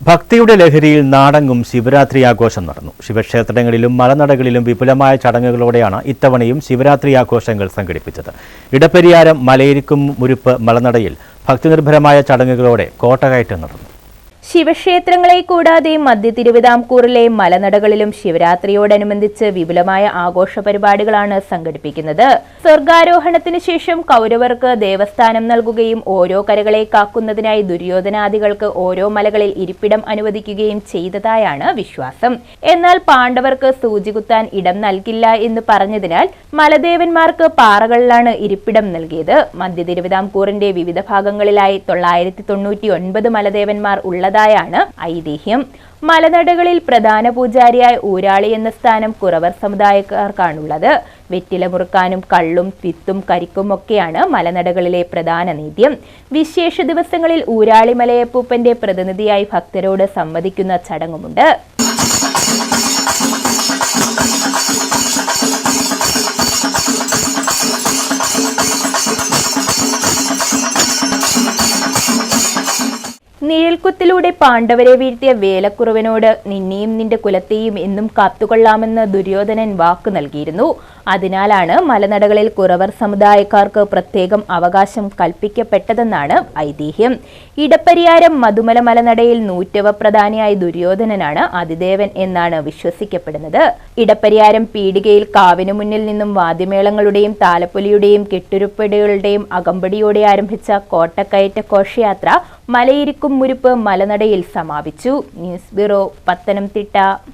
ഭക്തിയുടെ ലഹരിയിൽ നാടെങ്ങും ശിവരാത്രി ആഘോഷം നടന്നു. ശിവക്ഷേത്രങ്ങളിലും മലനടകളിലും വിപുലമായ ചടങ്ങുകളോടെയാണ് ഇത്തവണയും ശിവരാത്രി ആഘോഷങ്ങൾ സംഘടിപ്പിച്ചത്. ഇടപ്പെരിയാരം മലയിരിക്കും മുരുപ്പ് മലനടയിൽ ഭക്തിനിർഭരമായ ചടങ്ങുകളോടെ കോട്ടകയറ്റം നടന്നു. ശിവക്ഷേത്രങ്ങളെ കൂടാതെ മധ്യ തിരുവിതാംകൂറിലെ മലനടകളിലും ശിവരാത്രിയോടനുബന്ധിച്ച് വിപുലമായ ആഘോഷ പരിപാടികളാണ് സംഘടിപ്പിക്കുന്നത്. സ്വർഗാരോഹണത്തിന് ശേഷം കൗരവർക്ക് ദേവസ്ഥാനം നൽകുകയും ഓരോ കരകളെ കാക്കുന്നതിനായി ദുര്യോധനാദികൾക്ക് ഓരോ മലകളിൽ ഇരിപ്പിടം അനുവദിക്കുകയും ചെയ്തതായാണ് വിശ്വാസം. എന്നാൽ പാണ്ഡവർക്ക് സൂചികുത്താൻ ഇടം നൽകില്ല എന്ന് പറഞ്ഞതിനാൽ മലദേവന്മാർക്ക് പാറകളിലാണ് ഇരിപ്പിടം നൽകിയത്. മധ്യ തിരുവിതാംകൂറിന്റെ വിവിധ ഭാഗങ്ങളിലായി 999 മലദേവന്മാർ ഉള്ളതാണ് ഐതിഹ്യം. മലനടകളിൽ പ്രധാന പൂജാരിയായ ഊരാളി എന്ന സ്ഥാനം കുറവർ സമുദായക്കാർക്കാണുള്ളത്. വെറ്റില മുറുക്കാനും കള്ളും വിത്തും കരിക്കും ഒക്കെയാണ് മലനടകളിലെ പ്രധാന നീദ്യം. വിശേഷ ദിവസങ്ങളിൽ ഊരാളി മലയപ്പൂപ്പന്റെ പ്രതിനിധിയായി ഭക്തരോട് സംവദിക്കുന്ന ചടങ്ങുമുണ്ട്. നിഴൽക്കുത്തിലൂടെ പാണ്ഡവരെ വീഴ്ത്തിയ വേലക്കുറവനോട് നിന്നെയും നിന്റെ കുലത്തെയും എന്നും കാത്തുകൊള്ളാമെന്ന് ദുര്യോധനൻ വാക്കു നൽകിയിരുന്നു. അതിനാലാണ് മലനടകളിൽ കുറവർ സമുദായക്കാർക്ക് പ്രത്യേകം അവകാശം കൽപ്പിക്കപ്പെട്ടതെന്നാണ് ഐതിഹ്യം. ഇടപ്പരിയാരം മധുമല മലനടയിൽ നൂറ്റവ പ്രധാനിയായ ദുര്യോധനനാണ് അതിദേവൻ എന്നാണ് വിശ്വസിക്കപ്പെടുന്നത്. ഇടപ്പരിയാരം പീടികയിൽ കാവിനു മുന്നിൽ നിന്നും വാദ്യമേളങ്ങളുടെയും താലപ്പൊലിയുടെയും കെട്ടുരുപ്പടികളുടെയും അകമ്പടിയോടെ ആരംഭിച്ച കോട്ടക്കയറ്റ ഘോഷയാത്ര മലയിരിക്കും മുരുപ്പ് മലനടയിൽ സമാപിച്ചു. News bureau, Pathanamthitta.